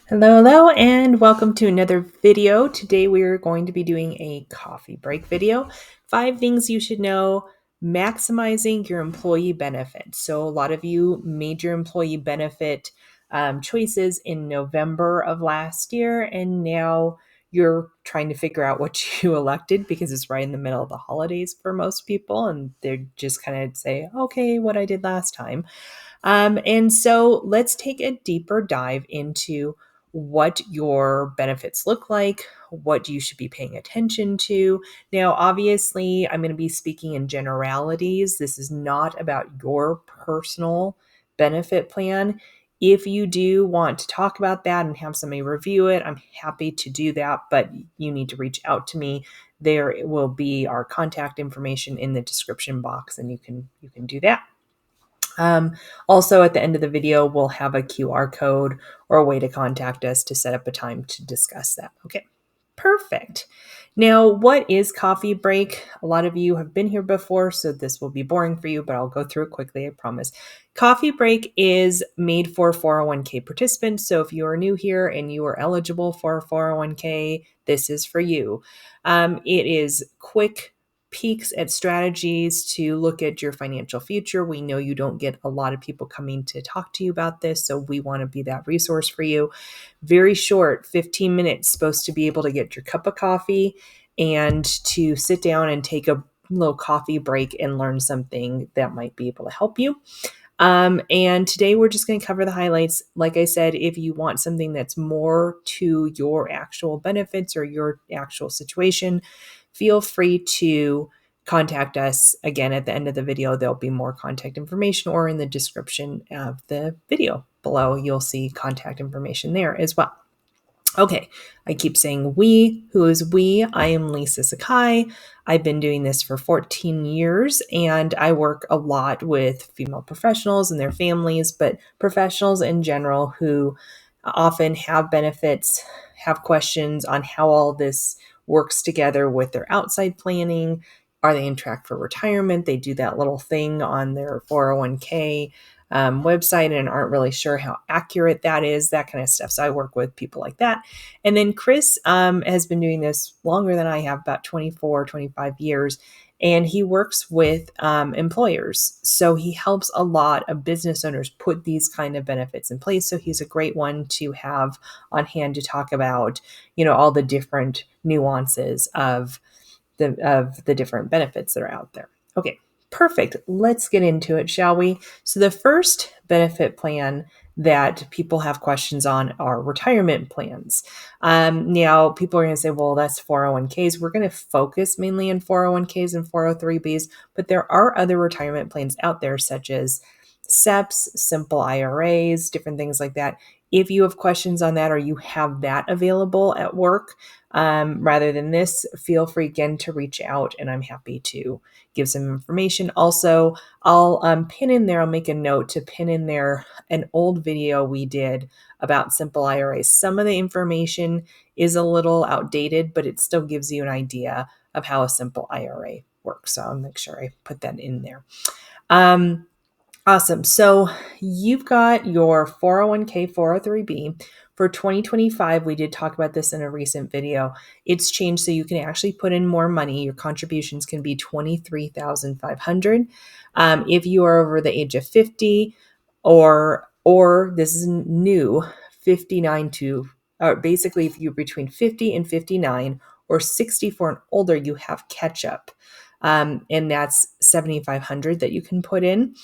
Hello, and welcome to another video. Today we are going to be doing a coffee break video. 5 things you should know maximizing your employee benefit. So a lot of you made your employee benefit choices in November of last year, and now you're trying to figure out what you elected because it's right in the middle of the holidays for most people, and they're just kind of say, okay, what I did last time. And so let's take a deeper dive into what your benefits look like, what you should be paying attention to. Now, obviously, I'm going to be speaking in generalities. This is not about your personal benefit plan. If you do want to talk about that and have somebody review it, I'm happy to do that, but you need to reach out to me. There will be our contact information in the description box, and you can do that. Also, at the end of the video, we'll have a QR code or a way to contact us to set up a time to discuss that. Okay, perfect. Now, what is coffee break? A lot of you have been here before, so this will be boring for you, but I'll go through it quickly, I promise. Coffee break is made for 401k participants. So if you are new here and you are eligible for a 401k, this is for you. It is quick peeks at strategies to look at your financial future. We know you don't get a lot of people coming to talk to you about this, so we want to be that resource for you. Very short, 15 minutes, supposed to be able to get your cup of coffee and to sit down and take a little coffee break and learn something that might be able to help you. And today we're just going to cover the highlights. Like I said, if you want something that's more to your actual benefits or your actual situation, feel free to contact us. Again, at the end of the video, there'll be more contact information, or in the description of the video below, you'll see contact information there as well. Okay, I keep saying we. Who is we? I am Lisa Sakai. I've been doing this for 14 years, and I work a lot with female professionals and their families, but professionals in general who often have benefits, have questions on how all this works together with their outside planning. Are they in track for retirement? They do that little thing on their 401k website and aren't really sure how accurate that is, that kind of stuff. So I work with people like that. And then Chris has been doing this longer than I have, about 24, 25 years. And he works with employers. So he helps a lot of business owners put these kind of benefits in place. So he's a great one to have on hand to talk about, all the different nuances of the different benefits that are out there. Okay, perfect. Let's get into it, shall we? So the first benefit plan that people have questions on are retirement plans. Now, people are going to say, well, that's 401ks. We're going to focus mainly on 401ks and 403bs, but there are other retirement plans out there, such as SEPs, simple IRAs, different things like that. If you have questions on that or you have that available at work, rather than this, feel free again to reach out, and I'm happy to give some information. Also, I'll pin in there, I'll make a note to pin in there an old video we did about simple IRAs. Some of the information is a little outdated, but it still gives you an idea of how a simple IRA works. So I'll make sure I put that in there. Awesome. So you've got your 401k, 403b. For 2025, we did talk about this in a recent video. It's changed so you can actually put in more money. Your contributions can be $23,500. If you are over the age of 50, or this is new, 59 to, or basically if you're between 50 and 59 or 64 and older, you have catch up. And that's 7,500 that you can put in.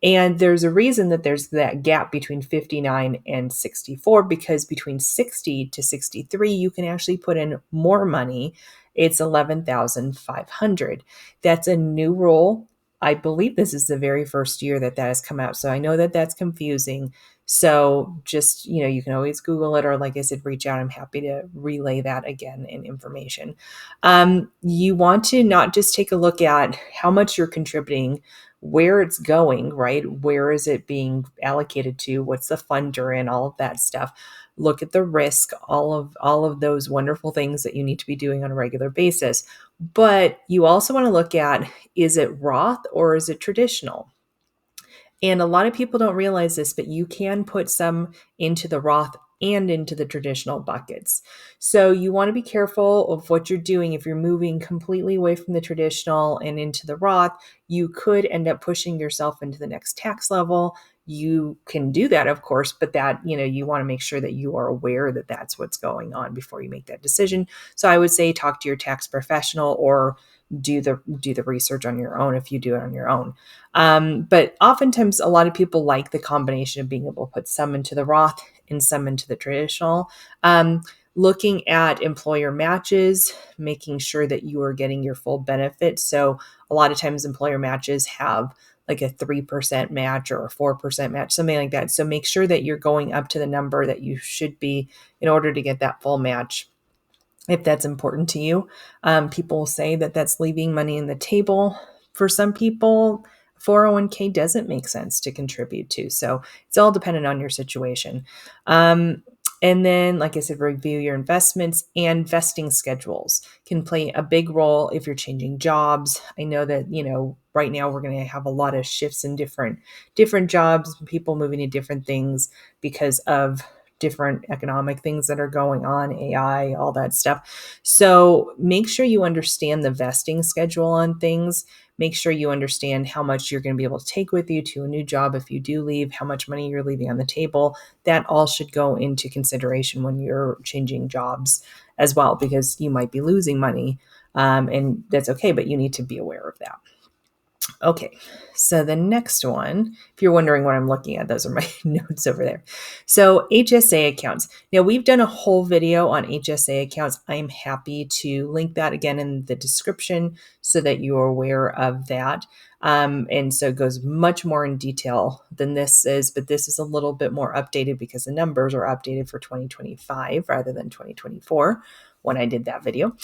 And there's a reason that there's that gap between 59 and 64, because between 60 to 63, you can actually put in more money. It's 11,500. That's a new rule. I believe this is the very first year that has come out. So I know that that's confusing. So just, you can always Google it, or like I said, reach out. I'm happy to relay that again in information. You want to not just take a look at how much you're contributing, where it's going, right? Where is it being allocated to? What's the funder in? All of that stuff. Look at the risk, all of those wonderful things that you need to be doing on a regular basis. But you also want to look at, is it Roth or is it traditional? And a lot of people don't realize this, but you can put some into the Roth and into the traditional buckets. So you want to be careful of what you're doing. If you're moving completely away from the traditional and into the Roth, you could end up pushing yourself into the next tax level. You can do that, of course, but that, you want to make sure that you are aware that that's what's going on before you make that decision. So I would say talk to your tax professional or do the research on your own if you do it on your own. But oftentimes a lot of people like the combination of being able to put some into the Roth and some into the traditional. Looking at employer matches, making sure that you are getting your full benefit. So a lot of times employer matches have like a 3% match or a 4% match, something like that. So make sure that you're going up to the number that you should be in order to get that full match, if that's important to you. People say that that's leaving money on the table. For some people, 401k doesn't make sense to contribute to. So it's all dependent on your situation. And then, like I said, review your investments, and vesting schedules can play a big role if you're changing jobs. I know that, right now we're going to have a lot of shifts in different jobs, people moving to different things because of different economic things that are going on, AI, all that stuff. So make sure you understand the vesting schedule on things. Make sure you understand how much you're going to be able to take with you to a new job if you do leave, how much money you're leaving on the table. That all should go into consideration when you're changing jobs as well, because you might be losing money, and that's okay, but you need to be aware of that. Okay, so the next one, if you're wondering what I'm looking at, those are my notes over there. So HSA accounts. Now, we've done a whole video on HSA accounts. I'm happy to link that again in the description so that you are aware of that. And so it goes much more in detail than this is, but this is a little bit more updated because the numbers are updated for 2025 rather than 2024 when I did that video.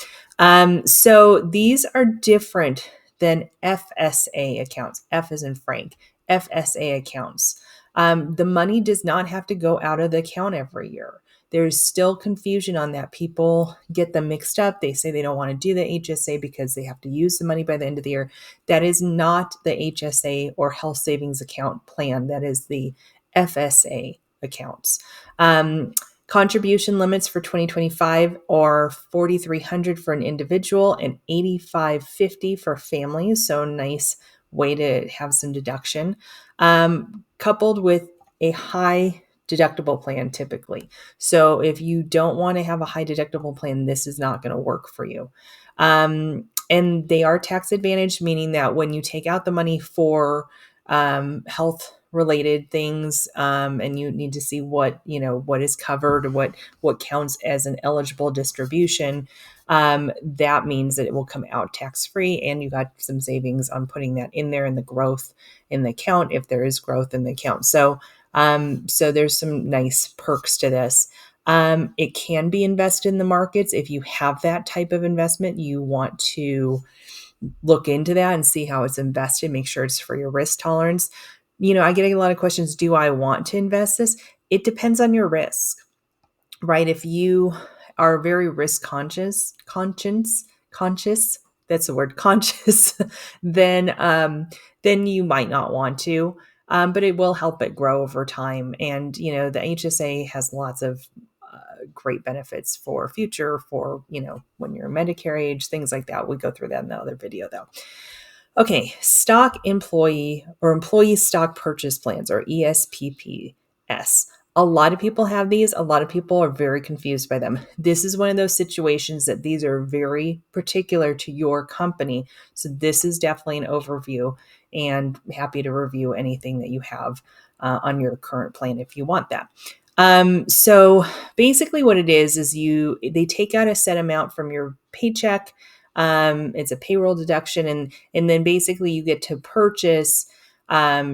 So these are different than FSA accounts. F is in Frank. FSA accounts. The money does not have to go out of the account every year. There's still confusion on that. People get them mixed up. They say they don't want to do the HSA because they have to use the money by the end of the year. That is not the HSA or health savings account plan. That is the FSA accounts. Contribution limits for 2025 are $4,300 for an individual and $8,550 for families. So nice way to have some deduction, coupled with a high deductible plan typically. So if you don't want to have a high deductible plan, this is not going to work for you. And they are tax advantaged, meaning that when you take out the money for health related things, and you need to see what is covered, what counts as an eligible distribution, that means that it will come out tax free, and you got some savings on putting that in there, in the growth in the account if there is growth in the account. So there's some nice perks to this. It can be invested in the markets. If you have that type of investment, you want to look into that and see how it's invested, make sure it's for your risk tolerance. I get a lot of questions. Do I want to invest this? It depends on your risk, right? If you are very risk conscious, that's the word, conscious, then you might not want to, but it will help it grow over time. And, the HSA has lots of great benefits for future, for, when you're Medicare age, things like that. We go through that in the other video though. Okay, stock employee or employee stock purchase plans, or ESPPS. A lot of people have these. A lot of people are very confused by them. This is one of those situations that these are very particular to your company. So this is definitely an overview, and happy to review anything that you have on your current plan if you want that. So basically what it is they take out a set amount from your paycheck. It's a payroll deduction, and then basically you get to purchase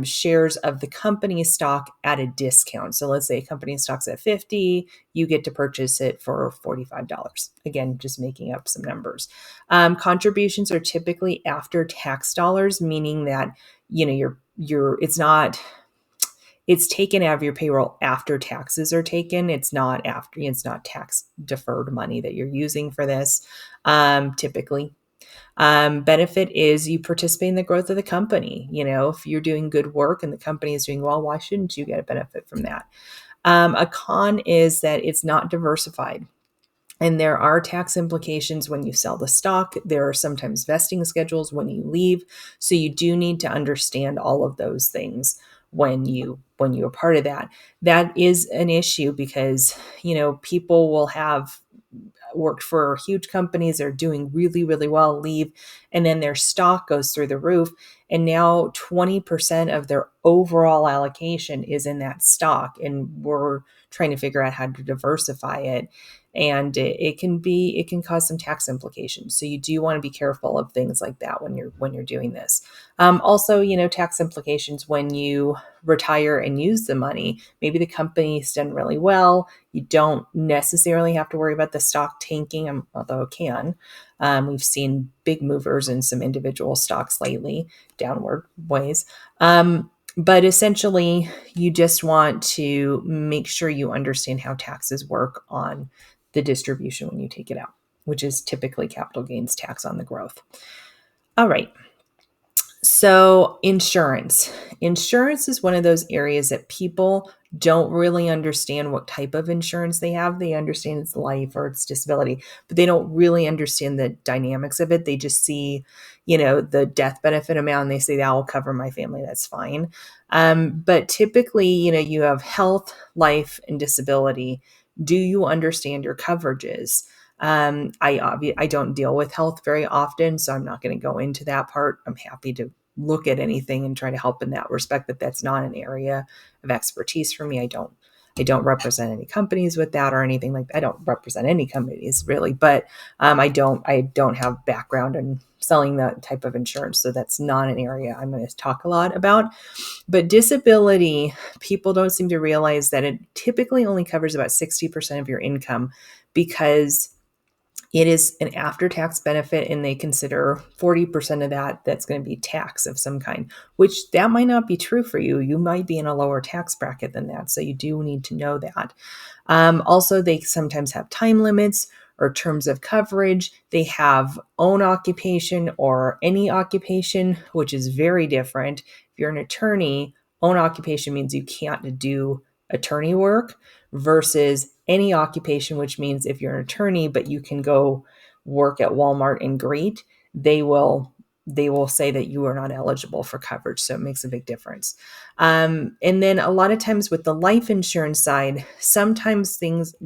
shares of the company stock at a discount. So let's say a company stock's at 50, you get to purchase it for $45. Again, just making up some numbers. Contributions are typically after tax dollars, meaning that it's taken out of your payroll after taxes are taken. It's not tax deferred money that you're using for this, typically. Benefit is you participate in the growth of the company. If you're doing good work and the company is doing well, why shouldn't you get a benefit from that? A con is that it's not diversified. And there are tax implications when you sell the stock. There are sometimes vesting schedules when you leave. So you do need to understand all of those things when you are part of that. That is an issue because, people will have worked for huge companies, are doing really, really well, leave, and then their stock goes through the roof. And now 20% of their overall allocation is in that stock. And we're trying to figure out how to diversify it. And it can cause some tax implications. So you do want to be careful of things like that when you're doing this. Also, tax implications when you retire and use the money. Maybe the company's done really well. You don't necessarily have to worry about the stock tanking, although it can. We've seen big movers in some individual stocks lately, downward ways. But essentially, you just want to make sure you understand how taxes work on the distribution when you take it out, which is typically capital gains tax on the growth. All right. So insurance. Insurance is one of those areas that people don't really understand what type of insurance they have. They understand it's life or it's disability, but they don't really understand the dynamics of it. They just see, the death benefit amount and they say that will cover my family. That's fine. But typically, you have health, life, and disability. Do you understand your coverages? I don't deal with health very often, so I'm not going to go into that part. I'm happy to look at anything and try to help in that respect, but that's not an area of expertise for me. I don't represent any companies with that or anything like that. I don't represent any companies really, but I don't have background in selling that type of insurance, so that's not an area I'm going to talk a lot about. But disability, people don't seem to realize that it typically only covers about 60% of your income because it is an after-tax benefit, and they consider 40% of that's going to be tax of some kind, which that might not be true for you. You might be in a lower tax bracket than that, so you do need to know that. Also, they sometimes have time limits or terms of coverage. They have own occupation or any occupation, which is very different. If you're an attorney, own occupation means you can't do attorney work versus any occupation, which means if you're an attorney, but you can go work at Walmart and greet, they will say that you are not eligible for coverage. So it makes a big difference. And then a lot of times with the life insurance side, sometimes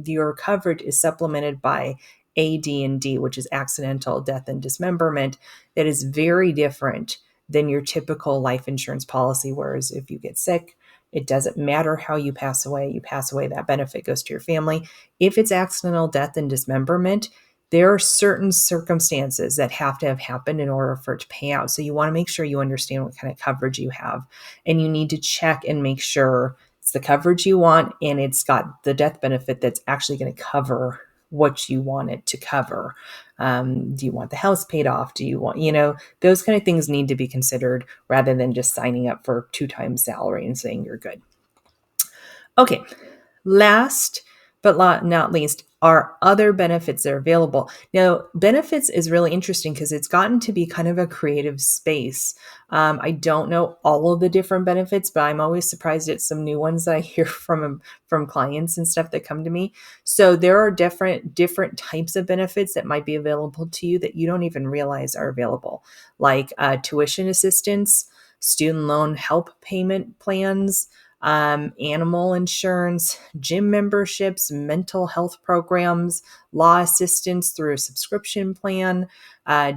your coverage is supplemented by AD&D, which is accidental death and dismemberment, that is very different than your typical life insurance policy. Whereas if you get sick, it doesn't matter how you pass away, that benefit goes to your family. If it's accidental death and dismemberment, there are certain circumstances that have to have happened in order for it to pay out. So you want to make sure you understand what kind of coverage you have. And you need to check and make sure it's the coverage you want and it's got the death benefit that's actually going to cover what you want it to cover. Do you want the house paid off? Do you want, those kind of things need to be considered rather than just signing up for 2 times salary and saying you're good. Okay. Last but not least are other benefits that are available. Now, benefits is really interesting because it's gotten to be kind of a creative space. I don't know all of the different benefits, but I'm always surprised at some new ones that I hear from clients and stuff that come to me. So there are different types of benefits that might be available to you that you don't even realize are available, like tuition assistance, student loan help payment plans, animal insurance, gym memberships, mental health programs, law assistance through a subscription plan,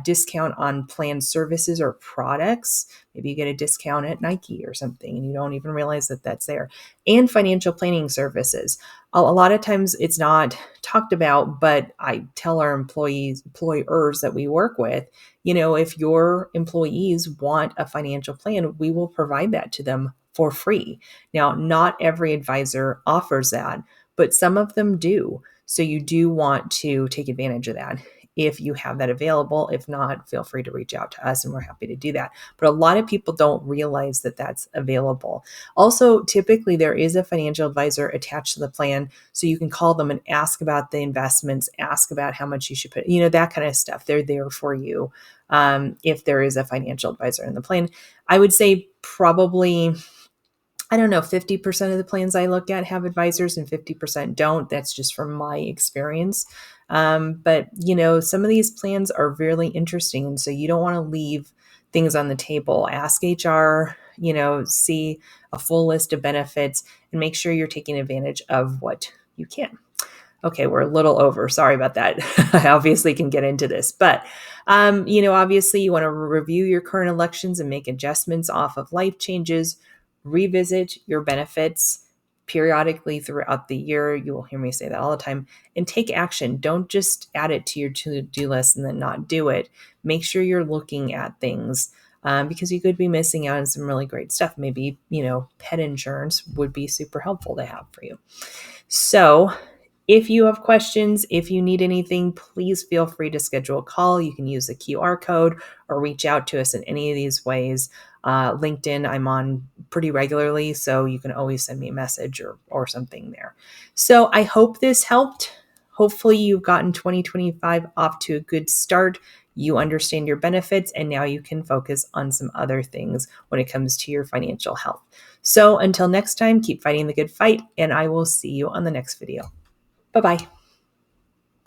discount on planned services or products. Maybe you get a discount at Nike or something and you don't even realize that that's there. And financial planning services. A lot of times it's not talked about, but I tell our employers that we work with, if your employees want a financial plan, we will provide that to them for free. Now, not every advisor offers that, but some of them do. So you do want to take advantage of that if you have that available. If not, feel free to reach out to us and we're happy to do that. But a lot of people don't realize that that's available. Also, typically there is a financial advisor attached to the plan. So you can call them and ask about the investments, ask about how much you should put, that kind of stuff. They're there for you. If there is a financial advisor in the plan, I would say probably, I don't know, 50% of the plans I look at have advisors and 50% don't. That's just from my experience. But, some of these plans are really interesting. And so you don't want to leave things on the table. Ask HR, see a full list of benefits and make sure you're taking advantage of what you can. Okay, we're a little over. Sorry about that. I obviously can get into this, but obviously you want to review your current elections and make adjustments off of life changes. Revisit your benefits periodically throughout the year. You will hear me say that all the time. And take action. Don't just add it to your to-do list and then not do it. Make sure you're looking at things. Because you could be missing out on some really great stuff. Maybe, pet insurance would be super helpful to have for you. So if you have questions, if you need anything, please feel free to schedule a call. You can use the QR code or reach out to us in any of these ways. LinkedIn, I'm on pretty regularly, so you can always send me a message or something there. So I hope this helped. Hopefully you've gotten 2025 off to a good start. You understand your benefits, and now you can focus on some other things when it comes to your financial health. So until next time, keep fighting the good fight, and I will see you on the next video. Bye-bye.